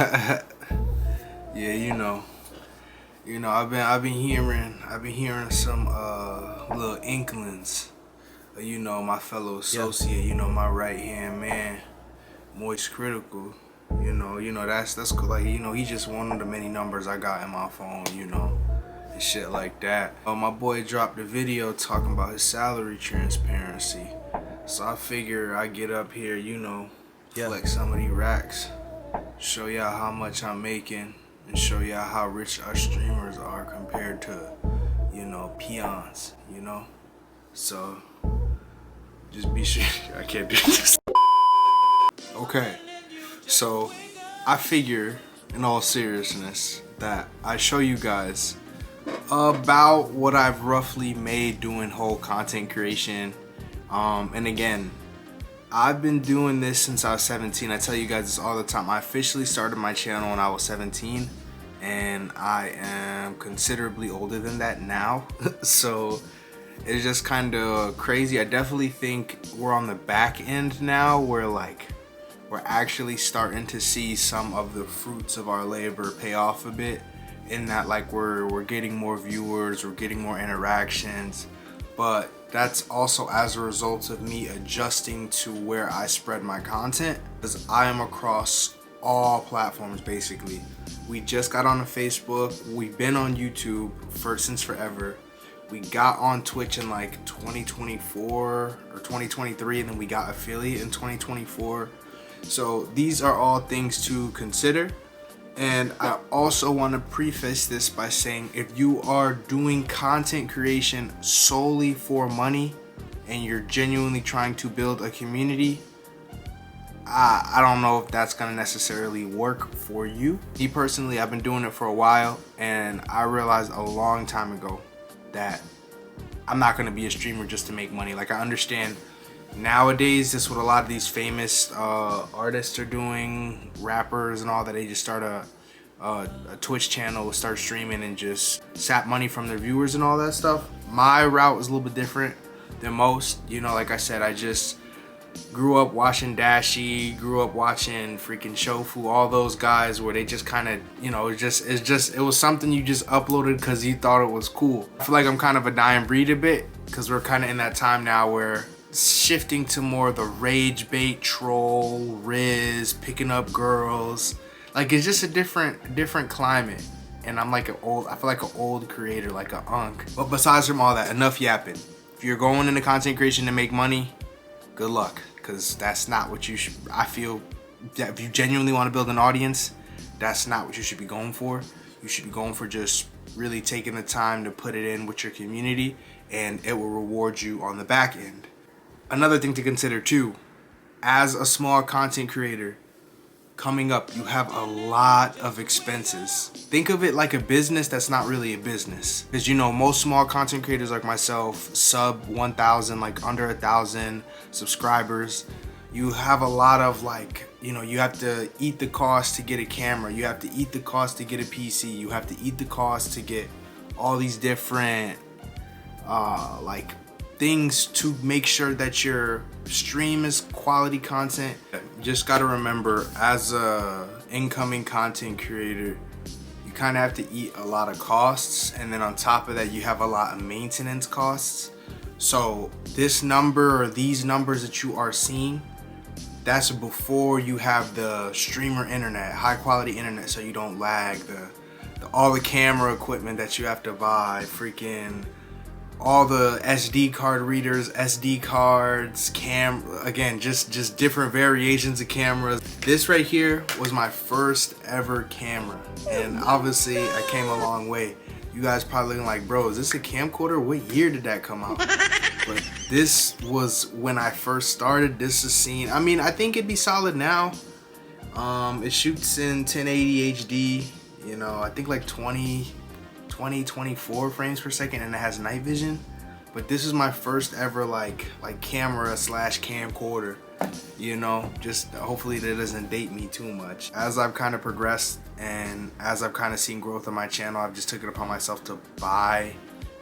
Yeah, I've been hearing some little inklings. My fellow Yeah. associate, my right hand man, Moist Critical. That's cool. Like, he's just one of the many numbers I got in my phone, and shit like that. My boy dropped a video talking about his salary transparency. So I figure I get up here, Yeah. flex some of these racks, show y'all how much I'm making, and show y'all how rich our streamers are compared to, peons, So just be sure. I can't do this. Okay, so I figure, in all seriousness, that I show you guys about what I've roughly made doing whole content creation. And again, I've been doing this since I was 17. I tell you guys this all the time. I officially started my channel when I was 17, and I am considerably older than that now. So it's just kind of crazy. I definitely think we're on the back end now, where like we're actually starting to see some of the fruits of our labor pay off a bit, in that like we're getting more viewers, we're getting more interactions, but that's also as a result of me adjusting to where I spread my content, because I am across all platforms basically. We just got on Facebook, we've been on YouTube since forever. We got on Twitch in like 2024 or 2023, and then we got affiliate in 2024. So these are all things to consider. And I also want to preface this by saying, if you are doing content creation solely for money and you're genuinely trying to build a community, I don't know if that's going to necessarily work for you. Me personally, I've been doing it for a while, and I realized a long time ago that I'm not going to be a streamer just to make money. Like, I understand nowadays that's what a lot of these famous artists are doing, rappers and all that. They just start a Twitch channel, start streaming, and just sap money from their viewers and all that stuff. My route is a little bit different than most. Like I said, I just grew up watching Dashi, grew up watching freaking Shofu, all those guys where they just kind of, it was something you just uploaded because you thought it was cool. I feel like I'm kind of a dying breed a bit, because we're kind of in that time now where shifting to more of the rage bait, troll, Riz, picking up girls. Like, it's just a different climate. And I'm like I feel like an old creator, like an unk. But besides from all that, enough yapping. If you're going into content creation to make money, good luck, because that's not what you should. I feel that if you genuinely want to build an audience, that's not what you should be going for. You should be going for just really taking the time to put it in with your community, and it will reward you on the back end. Another thing to consider too, as a small content creator coming up, you have a lot of expenses. Think of it like a business that's not really a business, because most small content creators like myself, sub 1,000, like under 1,000 subscribers, you have a lot of you have to eat the cost to get a camera, you have to eat the cost to get a PC, you have to eat the cost to get all these different things to make sure that your stream is quality content. Just gotta remember, as a incoming content creator, you kind of have to eat a lot of costs, and then on top of that you have a lot of maintenance costs. So this number, or these numbers that you are seeing, that's before you have the streamer internet, high quality internet, so you don't lag, all the camera equipment that you have to buy, freaking all the SD card readers, SD cards, again, just different variations of cameras. This right here was my first ever camera, and obviously I came a long way. You guys probably looking like, bro, is this a camcorder? What year did that come out? But this was when I first started. This is seen, I think it'd be solid now. It shoots in 1080 HD, I think like 24 frames per second, and it has night vision. But this is my first ever like camera / camcorder, just hopefully that doesn't date me too much. As I've kind of progressed, and as I've kind of seen growth on my channel, I've just took it upon myself to buy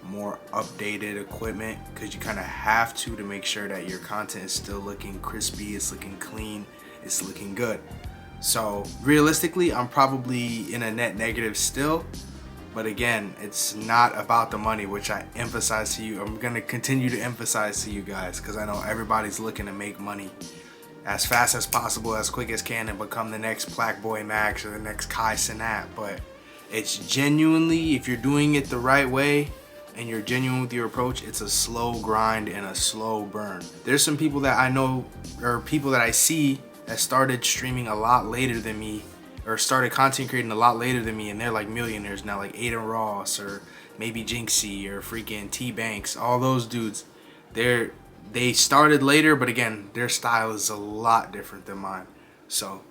more updated equipment, because you kind of have to make sure that your content is still looking crispy, it's looking clean, it's looking good. So realistically, I'm probably in a net negative still. But again, it's not about the money, which I emphasize to you. I'm gonna continue to emphasize to you guys, because I know everybody's looking to make money as fast as possible, as quick as can, and become the next Blackboy Max or the next Kai Cenat. But it's genuinely, if you're doing it the right way and you're genuine with your approach, it's a slow grind and a slow burn. There's some people that I know, or people that I see, that started streaming a lot later than me, or started content creating a lot later than me, and they're like millionaires now, like Aiden Ross or maybe Jinxie or freaking T Banks. All those dudes, they started later, but again, their style is a lot different than mine. So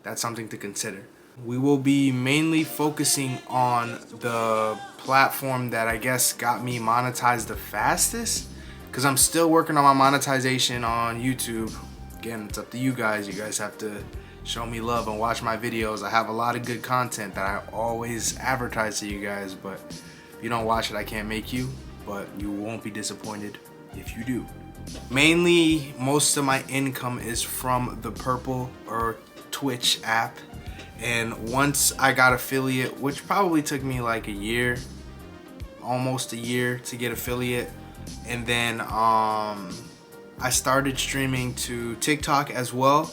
that's something to consider. We will be mainly focusing on the platform that I guess got me monetized the fastest, because I'm still working on my monetization on YouTube. Again, it's up to you guys. You guys have to show me love and watch my videos. I have a lot of good content that I always advertise to you guys, but if you don't watch it, I can't make you, but you won't be disappointed if you do. Mainly, most of my income is from the Purple or Twitch app. And once I got affiliate, which probably took me like a year, almost a year to get affiliate. And then I started streaming to TikTok as well.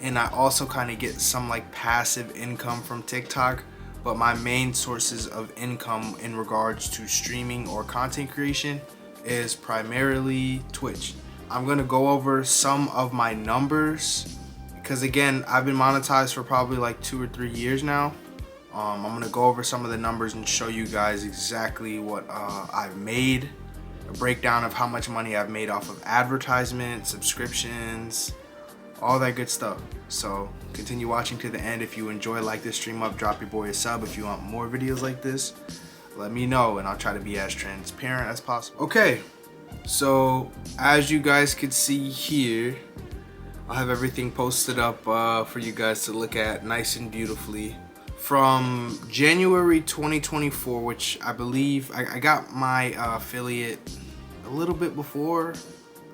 And I also kind of get some like passive income from TikTok, but my main sources of income in regards to streaming or content creation is primarily Twitch. I'm gonna go over some of my numbers, because again, I've been monetized for probably like 2 or 3 years now. I'm gonna go over some of the numbers and show you guys exactly what I've made, a breakdown of how much money I've made off of advertisements, subscriptions, all that good stuff. So continue watching to the end. If you enjoy, like this stream up, drop your boy a sub. If you want more videos like this, let me know and I'll try to be as transparent as possible. Okay, so as you guys can see here, I'll have everything posted up for you guys to look at nice and beautifully. From January 2024, which I believe I got my affiliate a little bit before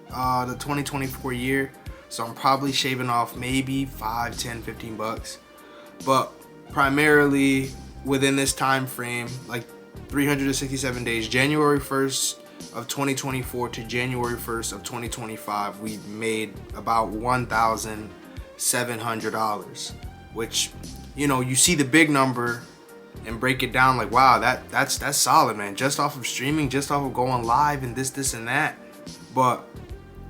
the 2024 year. So I'm probably shaving off maybe 5, 10, 15 bucks. But primarily within this time frame, like 367 days, January 1st of 2024 to January 1st of 2025, we made about $1,700, which, you know, you see the big number and break it down like, wow, that's solid, man. Just off of streaming, just off of going live and this and that. But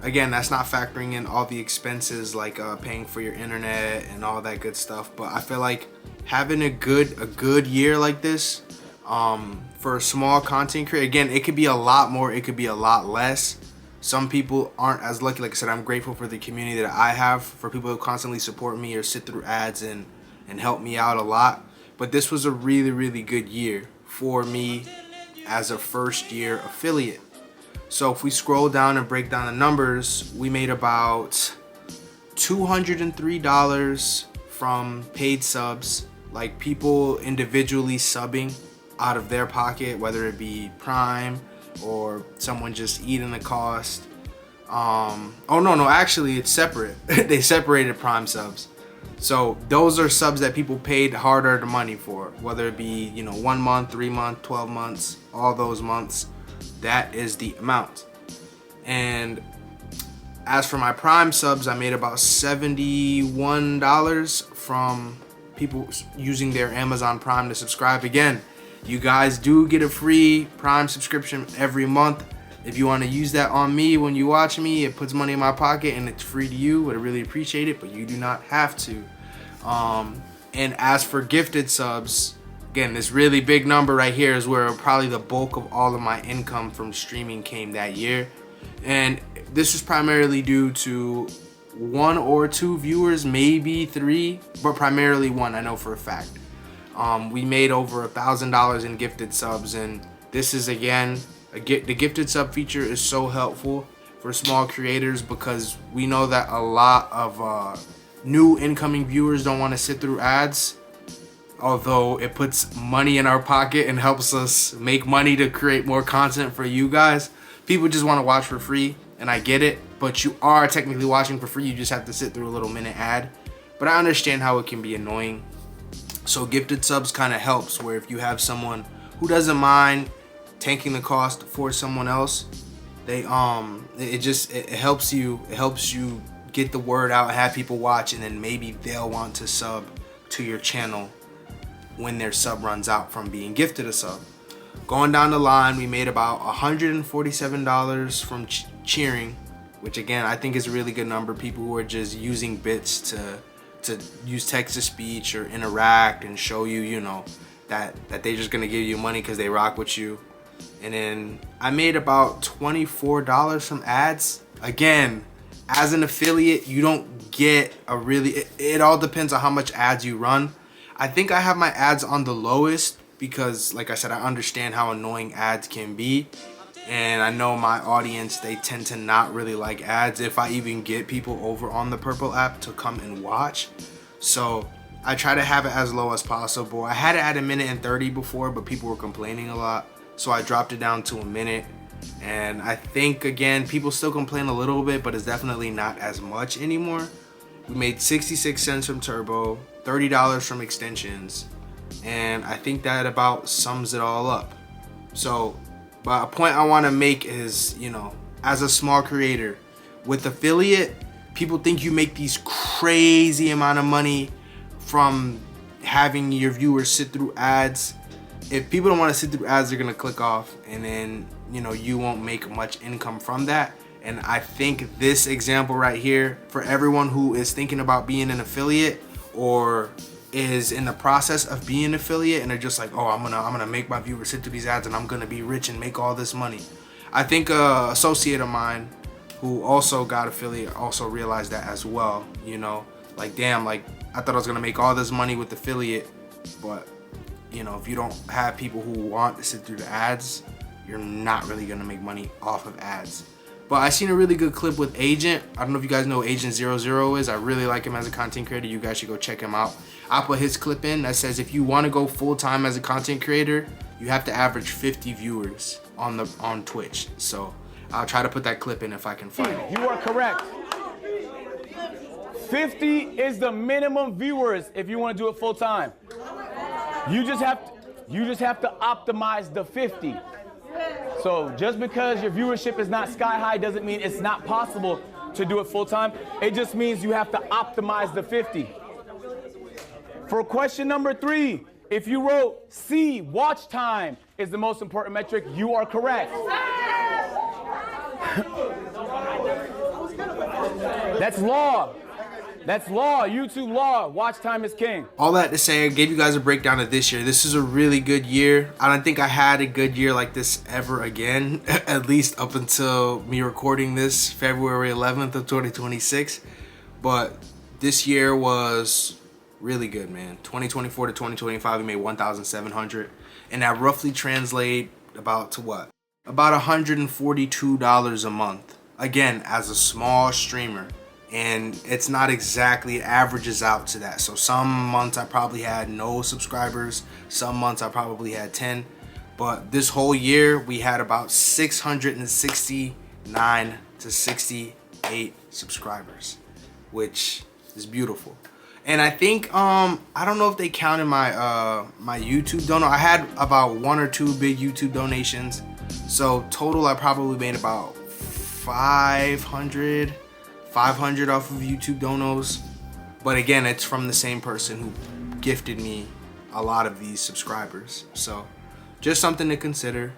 again, that's not factoring in all the expenses like paying for your internet and all that good stuff. But I feel like having a good year like this, for a small content creator, again, it could be a lot more, it could be a lot less. Some people aren't as lucky. Like I said, I'm grateful for the community that I have, for people who constantly support me or sit through ads and help me out a lot. But this was a really good year for me as a first year affiliate. So if we scroll down and break down the numbers, we made about $203 from paid subs, like people individually subbing out of their pocket, whether it be Prime or someone just eating the cost. Oh no, actually it's separate. They separated Prime subs. So those are subs that people paid hard-earned money for, whether it be, you know, 1 month, 3 months, 12 months, all those months. That is the amount. And as for my Prime subs, I made about $71 from people using their Amazon Prime to subscribe. Again, you guys do get a free Prime subscription every month. If you want to use that on me when you watch me, it puts money in my pocket and it's free to you. I'd really appreciate it, but you do not have to. And as for gifted subs, again, this really big number right here is where probably the bulk of all of my income from streaming came that year. And this was primarily due to 1 or 2 viewers, maybe 3, but primarily 1, I know for a fact. We made over $1,000 in gifted subs, and this is, again, the gifted sub feature is so helpful for small creators, because we know that a lot of new incoming viewers don't want to sit through ads. Although it puts money in our pocket and helps us make money to create more content for you guys, people just want to watch for free, and I get it. But you are technically watching for free. You just have to sit through a little minute ad. but I understand how it can be annoying. So gifted subs kind of helps, where if you have someone who doesn't mind tanking the cost for someone else, they it helps you get the word out, have people watch, and then maybe they'll want to sub to your channel when their sub runs out from being gifted a sub. Going down the line, we made about $147 from cheering, which again I think is a really good number. People who are just using bits to use text to speech or interact and show you, you know, that they're just gonna give you money because they rock with you. And then I made about $24 from ads. Again, as an affiliate, you don't get a really, it all depends on how much ads you run. I think I have my ads on the lowest because, like I said, I understand how annoying ads can be. And I know my audience, they tend to not really like ads if I even get people over on the Purple app to come and watch. So I try to have it as low as possible. I had it at 1:30 before, but people were complaining a lot. So I dropped it down to 1 minute. And I think, again, people still complain a little bit, but it's definitely not as much anymore. We made 66 cents from Turbo, $30 from extensions. And I think that about sums it all up. So, but a point I want to make is, you know, as a small creator, with affiliate, people think you make these crazy amount of money from having your viewers sit through ads. If people don't want to sit through ads, they're going to click off, and then, you know, you won't make much income from that. And I think this example right here, for everyone who is thinking about being an affiliate or is in the process of being an affiliate and they're just like, oh, I'm gonna make my viewers sit through these ads and I'm gonna be rich and make all this money. I think a associate of mine who also got affiliate also realized that as well. You know, like, damn, like I thought I was gonna make all this money with affiliate, but you know, if you don't have people who want to sit through the ads, you're not really gonna make money off of ads. But I seen a really good clip with Agent. I don't know if you guys know who Agent 00 is. I really like him as a content creator. You guys should go check him out. I'll put his clip in that says if you want to go full time as a content creator, you have to average 50 viewers on Twitch. So I'll try to put that clip in if I can find it. You are correct. 50 is the minimum viewers if you want to do it full time. You just have to optimize the 50. So just because your viewership is not sky high doesn't mean it's not possible to do it full time. It just means you have to optimize the 50. For question number 3, if you wrote C, watch time is the most important metric, you are correct. That's law. That's law, YouTube law. Watch time is king. All that to say, I gave you guys a breakdown of this year. This is a really good year. I don't think I had a good year like this ever again, at least up until me recording this February 11th of 2026. But this year was really good, man. 2024 to 2025, we made 1,700. And that roughly translate about to what? About $142 a month. Again, as a small streamer. And it's not exactly, it averages out to that. So some months I probably had no subscribers. Some months I probably had 10. But this whole year we had about 669 to 68 subscribers, which is beautiful. And I think, I don't know if they counted my my YouTube donor. I had about 1 or 2 big YouTube donations. So total I probably made about 500 off of YouTube donos. But again, it's from the same person who gifted me a lot of these subscribers. So just something to consider.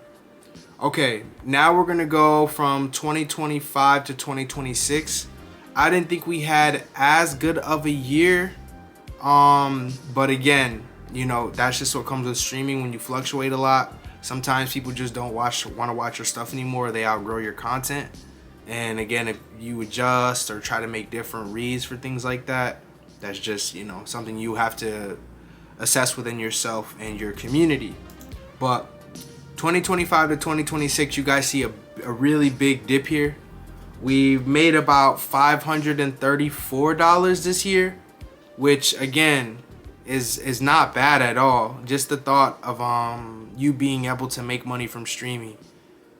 Okay, now we're gonna go from 2025 to 2026. I didn't think we had as good of a year. But again, you know, that's just what comes with streaming when you fluctuate a lot. Sometimes people just don't want to watch your stuff anymore. They outgrow your content. And again, if you adjust or try to make different reads for things like that, that's just, you know, something you have to assess within yourself and your community. But 2025 to 2026, you guys see a really big dip here. We've made about $534 this year, which again is not bad at all. Just the thought of you being able to make money from streaming,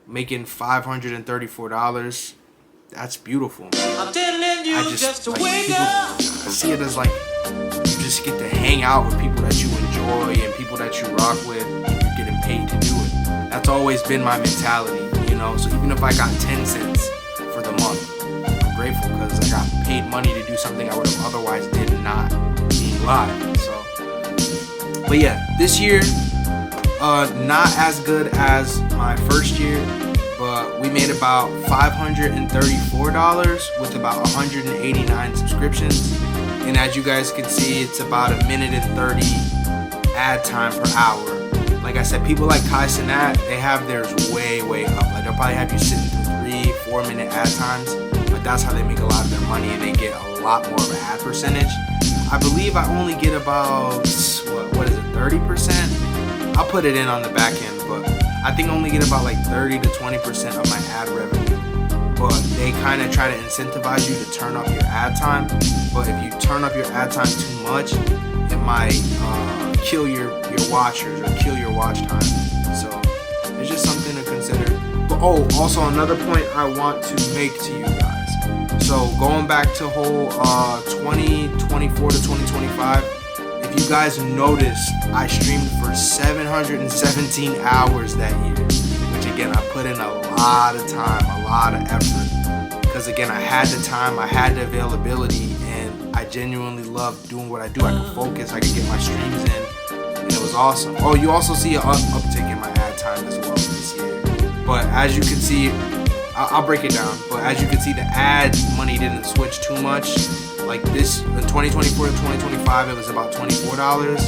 making $534, that's beautiful. I'm telling you, just to wake up. I see it as like just get to hang out with people that you enjoy and people that you rock with, and you're getting paid to do it. That's always been my mentality, you know. So even if I got 10 cents for the month, I'm grateful because I got paid money to do something I would have otherwise did not being live. So, but yeah, this year, not as good as my first year, but we made about $534 with about 189 subscriptions. And as you guys can see, it's about 1 minute and 30 ad time per hour. Like I said, people like Kai Cenat, they have theirs way up. Like they'll probably have you sitting through 3-4 minute ad times, but that's how they make a lot of their money, and they get a lot more of an ad percentage. I believe I only get about, what is it, 30%? I'll put it in on the back end, but I think I only get about like 30 to 20% of my ad revenue. But they kind of try to incentivize you to turn up your ad time. But if you turn up your ad time too much, it might kill your watchers or kill your watch time. So it's just something to consider. But also another point I want to make to you guys. So going back to whole 2024 to 2025, if you guys noticed, I streamed for 717 hours that year, which again, I put in a lot of time, a lot of effort, because again, I had the time, I had the availability, and I genuinely love doing what I do. I could focus, I could get my streams in, and it was awesome. Oh, you also see an uptick in my ad time as well this year. But as you can see, I'll break it down, but as you can see, the ad money didn't switch too much. Like this, in 2024 to 2025, it was about $24,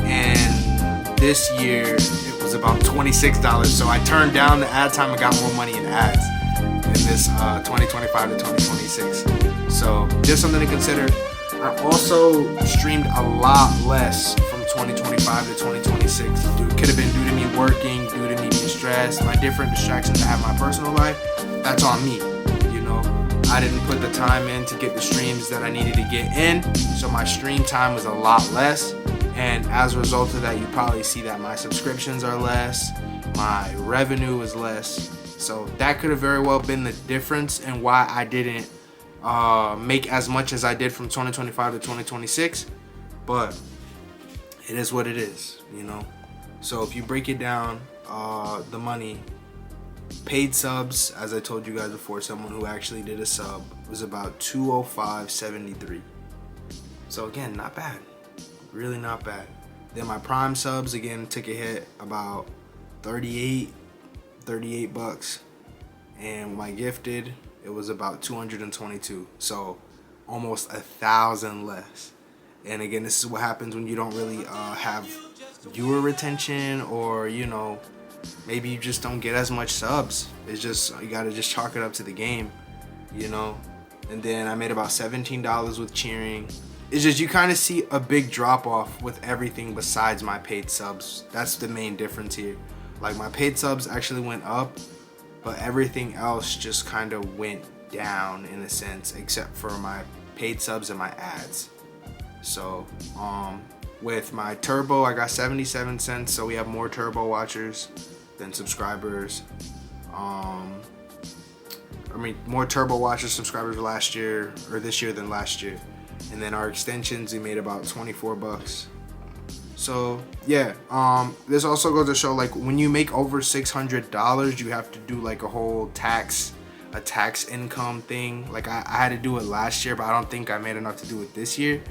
and this year it was about $26. So I turned down the ad time and got more money in ads in this 2025 to 2026. So just something to consider. I also streamed a lot less from 2025 to 2026. It could have been due to me working, due to me being stressed, my different distractions I have in my personal life. That's on me, you know. I didn't put the time in to get the streams that I needed to get in, so my stream time was a lot less. And as a result of that, you probably see that my subscriptions are less, my revenue is less. So that could have very well been the difference in why I didn't make as much as I did from 2025 to 2026. But it is what it is, you know. So if you break it down, the money, paid subs, as I told you guys before, someone who actually did a sub, was about $205.73. So again, not bad. Really not bad. Then my Prime subs again took a hit, about 38 bucks, and my gifted, it was about 222. So almost 1,000 less. And again, this is what happens when you don't really have viewer retention, or you know, maybe you just don't get as much subs. It's just, you gotta just chalk it up to the game, you know. And then I made about $17 with cheering. It's just, you kind of see a big drop off with everything besides my paid subs. That's the main difference here. Like my paid subs actually went up, but everything else just kind of went down in a sense, except for my paid subs and my ads. So with my turbo, I got 77 cents, so we have more turbo watchers than subscribers. More turbo watchers, subscribers last year, or this year, than last year. And then our extensions, we made about 24 bucks. So yeah, this also goes to show, like, when you make over $600, you have to do like a whole tax income thing. Like I had to do it last year, but I don't think I made enough to do it this year.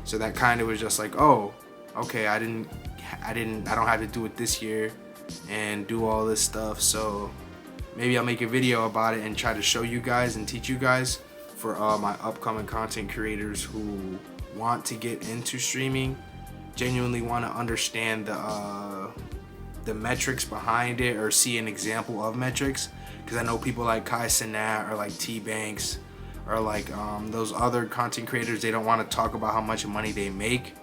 So that kind of was just like, oh, okay, I don't have to do it this year and do all this stuff. So maybe I'll make a video about it and try to show you guys and teach you guys for my upcoming content creators who want to get into streaming, genuinely want to understand the metrics behind it, or see an example of metrics. Because I know people like Kai Cenat or like T-Banks or like those other content creators, they don't want to talk about how much money they make,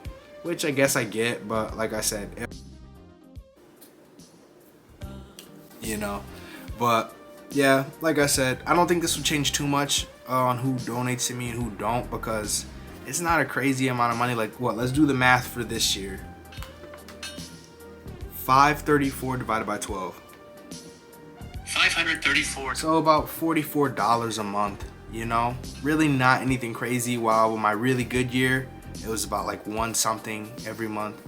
which I guess I get, but like I said, you know. But yeah, like I said, I don't think this will change too much on who donates to me and who don't, because it's not a crazy amount of money. Like, what? Let's do the math for this year. 534 divided by 12. 534. So about $44 a month, you know? Really not anything crazy, while with my really good year, It was about like 1 something every month.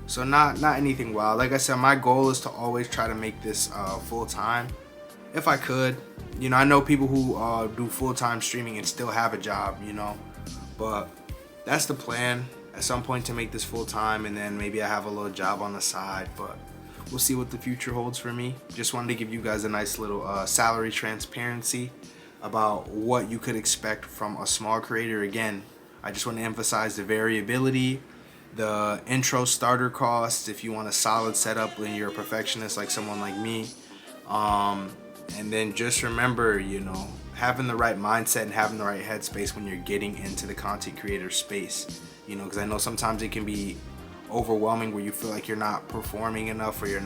So not anything wild. Like I said, my goal is to always try to make this full time if I could. You know, I know people who do full-time streaming and still have a job, you know, but that's the plan at some point, to make this full time, and then maybe I have a little job on the side, but we'll see what the future holds for me. Just wanted to give you guys a nice little salary transparency about what you could expect from a small creator. Again, I just want to emphasize the variability, the intro starter costs if you want a solid setup when you're a perfectionist like someone like me. And then just remember, you know, having the right mindset and having the right headspace when you're getting into the content creator space. You know, because I know sometimes it can be overwhelming where you feel like you're not performing enough, or your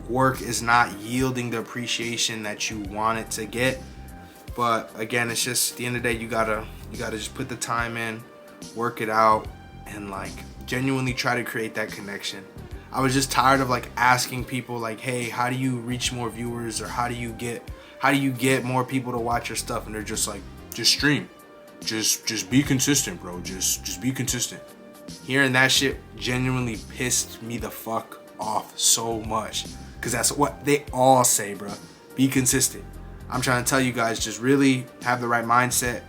work is not yielding the appreciation that you want it to get. But again, it's just at the end of the day, you gotta just put the time in, work it out, and like genuinely try to create that connection. I was just tired of like asking people like, hey, how do you reach more viewers, or how do you get more people to watch your stuff? And they're just like, just stream, just be consistent, bro, just be consistent. Hearing that shit genuinely pissed me the fuck off so much, because that's what they all say, bro. Be consistent. I'm trying to tell you guys, just really have the right mindset,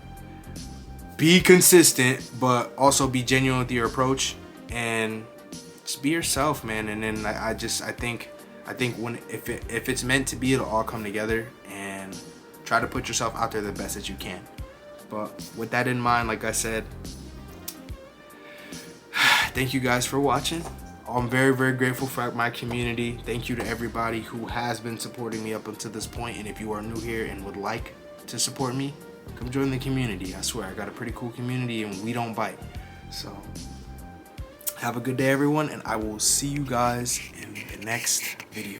be consistent, but also be genuine with your approach, and just be yourself, man. And then I think when if it's meant to be, it'll all come together, and try to put yourself out there the best that you can. But with that in mind, like I said, thank you guys for watching. I'm very, very grateful for my community. Thank you to everybody who has been supporting me up until this point. And if you are new here and would like to support me, come join the community. I swear, I got a pretty cool community, and we don't bite. So have a good day, everyone, and I will see you guys in the next video.